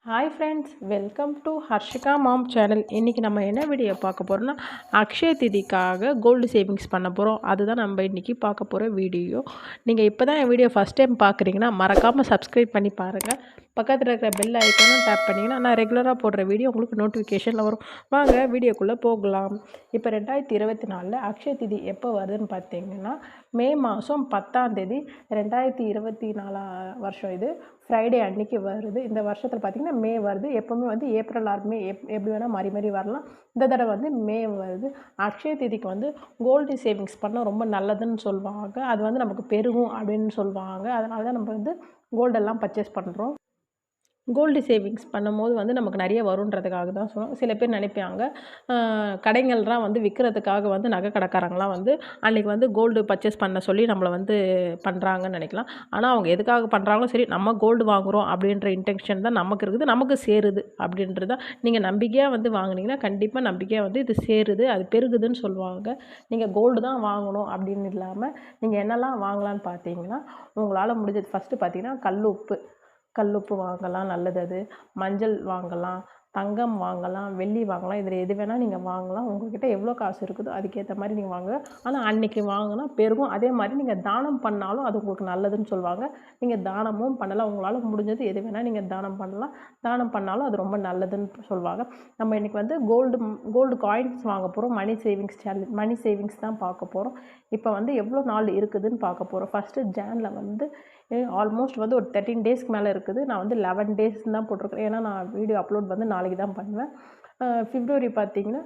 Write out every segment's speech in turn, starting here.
Hi friends, welcome to Harshika mom channel. இன்றைக்கி நம்ம என்ன வீடியோ பார்க்க போகிறோம்னா, அக்ஷய திதிக்காக கோல்டு சேவிங்ஸ் பண்ண போகிறோம். அதுதான் நம்ம இன்றைக்கி பார்க்க போகிற வீடியோ. நீங்கள் இப்போ தான் என் வீடியோ ஃபஸ்ட் டைம் பார்க்குறீங்கன்னா மறக்காமல் சப்ஸ்கிரைப் பண்ணி பாருங்கள். பக்கத்தில் இருக்கிற பெல் ஐக்கானும் டேப் பண்ணிங்கன்னா நான் ரெகுலராக போடுற வீடியோ உங்களுக்கு நோட்டிஃபிகேஷனில் வரும். வாங்க வீடியோக்குள்ளே போகலாம். இப்போ 2024 அக்ஷய திதி எப்போ வருதுன்னு பார்த்தீங்கன்னா, மே மாதம் 10ஆம் தேதி 2024 வருஷம். இது ஃப்ரைடே அன்றைக்கி வருது. இந்த வருஷத்தில் பார்த்திங்கன்னா மே வருது. எப்போவுமே வந்து ஏப்ரல் ஆர் மே எப்படி வேணால் மாறி மாறி வரலாம். இந்த தடவை வந்து மே வருது. அக்ஷய திதிக்கு வந்து கோல்டு சேவிங்ஸ் பண்ணால் ரொம்ப நல்லதுன்னு சொல்லுவாங்க. அது வந்து நமக்கு பெருகும் அப்படின்னு சொல்லுவாங்க. அதனால தான் நம்ம வந்து கோல்டெல்லாம் பர்ச்சேஸ் பண்ணுறோம். கோல்டு சேவிங்ஸ் பண்ணும்போது வந்து நமக்கு நிறைய வருன்றதுக்காக தான் சொல்லுவோம். சில பேர் நினைப்பாங்க, கடைங்கள்லாம் வந்து விற்கிறதுக்காக வந்து நகை கடைக்காரங்களாம் வந்து அன்றைக்கி வந்து கோல்டு பர்ச்சேஸ் பண்ண சொல்லி நம்மளை வந்து பண்ணுறாங்கன்னு நினைக்கலாம். ஆனால் அவங்க எதுக்காக பண்ணுறாங்களோ சரி, நம்ம கோல்டு வாங்குகிறோம் அப்படின்ற இன்டென்ஷன் தான் நமக்கு இருக்குது. நமக்கு சேருது அப்படின்றது தான். நீங்கள் நம்பிக்கையாக வந்து வாங்கினீங்கன்னா கண்டிப்பாக நம்பிக்கையாக வந்து இது சேருது, அது பெருகுதுன்னு சொல்லுவாங்க. நீங்கள் கோல்டு தான் வாங்கணும் அப்படின்னு இல்லாமல் நீங்கள் என்னெல்லாம் வாங்கலான்னு பார்த்தீங்கன்னா, உங்களால் முடிஞ்சது ஃபஸ்ட்டு பார்த்தீங்கன்னா கல்லுப்பு வாங்கலாம், நல்லது அது. மஞ்சள் வாங்கலாம், தங்கம் வாங்கலாம், வெள்ளி வாங்கலாம். இதில் எது வேணால் நீங்கள் வாங்கலாம். உங்கள்கிட்ட எவ்வளோ காசு இருக்குதோ அதுக்கேற்ற மாதிரி நீங்கள் வாங்க. ஆனால் அன்றைக்கி வாங்கினா பெருகும். அதே மாதிரி நீங்கள் தானம் பண்ணாலும் அது உங்களுக்கு நல்லதுன்னு சொல்லுவாங்க. நீங்கள் தானமும் பண்ணலாம். உங்களால் முடிஞ்சது எது வேணால் நீங்கள் தானம் பண்ணலாம். தானம் பண்ணாலும் அது ரொம்ப நல்லதுன்னு சொல்லுவாங்க. நம்ம இன்றைக்கி வந்து கோல்டு காயின்ஸ் வாங்க போகிறோம். மணி சேவிங்ஸ் தான் பார்க்க போகிறோம். இப்போ வந்து எவ்வளோ நாள் இருக்குதுன்னு பார்க்க போகிறோம். ஃபஸ்ட்டு ஜானில் வந்து ஆல்மோஸ்ட் வந்து ஒரு 13 டேஸ்க்கு மேலே இருக்குது. நான் வந்து 11 டேஸ் தான் போட்டிருக்கிறேன். ஏன்னா நான் வீடியோ அப்லோட் வந்து நாளைக்கு தான் பண்ணுவேன். பிப்ரவரி பார்த்திங்கன்னா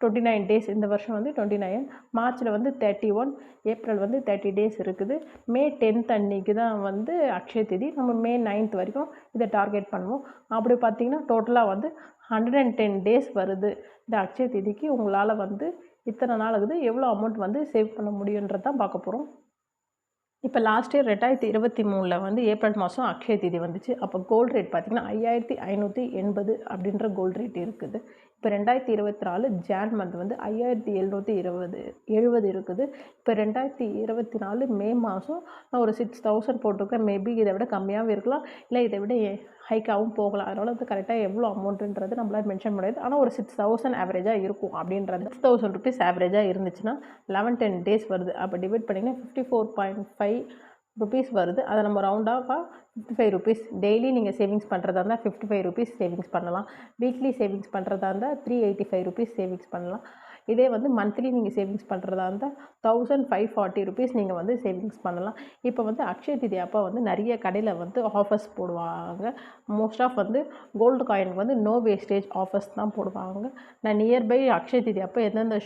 29 டேஸ். இந்த வருஷம் வந்து 29. மார்ச்சில் வந்து 31. ஏப்ரல் வந்து 30 டேஸ் இருக்குது. மே 10th அன்றைக்கி தான் வந்து அக்ஷய திதி. நம்ம மே 9th வரைக்கும் இதை டார்கெட் பண்ணுவோம். அப்படி பார்த்திங்கன்னா டோட்டலாக வந்து 110 டேஸ் வருது. இந்த அக்ஷய திதிக்கு உங்களால் வந்து இத்தனை நாள் இருக்குது, எவ்வளோ அமௌண்ட் வந்து சேவ் பண்ண முடியுன்றது தான் பார்க்க போகிறோம். இப்போ லாஸ்ட் இயர் 2023 வந்து ஏப்ரல் மாதம் அக்ஷய திதி வந்துச்சு. அப்போ கோல்டு ரேட் பார்த்திங்கன்னா 5580 அப்படின்ற கோல்டு ரேட் இருக்குது. இப்போ 2024 ஜான் மந்த் வந்து 5770 இருக்குது. இப்போ 2024 மே மாதம் நான் ஒரு 6000 போட்டிருக்கேன். மேபி இதை விட கம்மியாகவும் இருக்கலாம், இல்லை இதை விட ஹைக்காகவும் போகலாம். அதனால் வந்து கரெக்டாக எவ்வளோ அமௌண்ட்டுன்றது நம்மளால் மென்ஷன் முடியாது. ஆனால் ஒரு 6000 ஆவரேஜாக இருக்கும் அப்படின்றது. 6000 ருபீஸ் ஆவரேஜாக இருந்துச்சுன்னா 11-10 டேஸ் வருது. அப்போ டிவைட் பண்ணிங்கன்னா 54.5 ருபீஸ் வருது. அதை நம்ம ரவுண்டாக 55 ருபீஸ். டெய்லி நீங்கள் சேவிங்ஸ் பண்ணுறதா இருந்தால் 55 ருபீஸ் சேவிங்ஸ் பண்ணலாம். வீக்லி சேவிங்ஸ் பண்ணுறதா இருந்தால் 385 ருபீஸ் சேவிங்ஸ் பண்ணலாம். இதே வந்து மந்த்லி நீங்கள் சேவிங்ஸ் பண்ணுறதா இருந்தால் 1540 ருபீஸ் நீங்கள் வந்து சேவிங்ஸ் பண்ணலாம். இப்போ வந்து அக்ஷய திதி அப்போ வந்து நிறைய கடையில் வந்து ஆஃபர்ஸ் போடுவாங்க. மோஸ்ட் ஆஃப் வந்து கோல்டு காயினுக்கு வந்து நோ வேஸ்டேஜ் ஆஃபர்ஸ் தான் போடுவாங்க. நான் நியர்பை அக்ஷய திதி அப்போ எந்தெந்த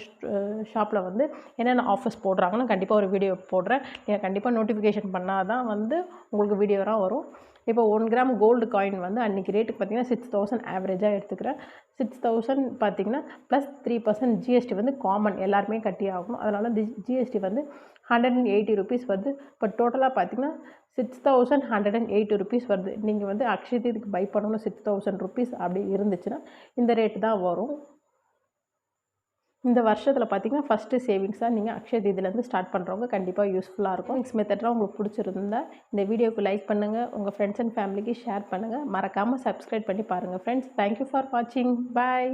ஷாப்பில் வந்து என்னென்ன ஆஃபர்ஸ் போடுறாங்கன்னு கண்டிப்பாக ஒரு வீடியோ போடுறேன். நீங்கள் கண்டிப்பாக நோட்டிஃபிகேஷன் பண்ணால் தான் வந்து உங்களுக்கு வீடியோலாம் வரும். இப்போ 1 கிராம் கோல்டு காயின் வந்து அன்றைக்கி ரேட்டுக்கு பார்த்திங்கன்னா 6000 ஆவரேஜாக எடுத்துக்கிறேன். 6000 பார்த்திங்கன்னா ப்ளஸ் 3% ஜிஎஸ்டி வந்து காமன், எல்லாருமே கட்டி ஆகணும். அதனால் ஜிஎஸ்டி வந்து 180 ருபீஸ் வருது. இப்போ டோட்டலாக பார்த்திங்கன்னா 6180 ருபீஸ் வருது. நீங்கள் வந்து அக்ஷய திதிக்கு பை பண்ணணும் 6000 ருபீஸ் அப்படி இருந்துச்சுன்னா இந்த ரேட்டு தான் வரும். இந்த வருஷத்தில் பார்த்திங்கன்னா ஃபஸ்ட்டு சேவிங்ஸாக நீங்கள் அக்ஷய திதியிலேருந்து ஸ்டார்ட் பண்ணுறவங்க கண்டிப்பாக யூஸ்ஃபுல்லாக இருக்கும். நெக்ஸ்ட் மெத்தட்லாம் உங்களுக்கு பிடிச்சிருந்தா இந்த வீடியோக்கு லைக் பண்ணுங்கள், உங்கள் ஃப்ரெண்ட்ஸ் அண்ட் ஃபேமிலிக்கு ஷேர் பண்ணுங்கள். மறக்காமல் சப்ஸ்கிரைப் பண்ணி பாருங்கள் ஃப்ரெண்ட்ஸ். தேங்க்யூ ஃபார் வாட்சிங். பாய்.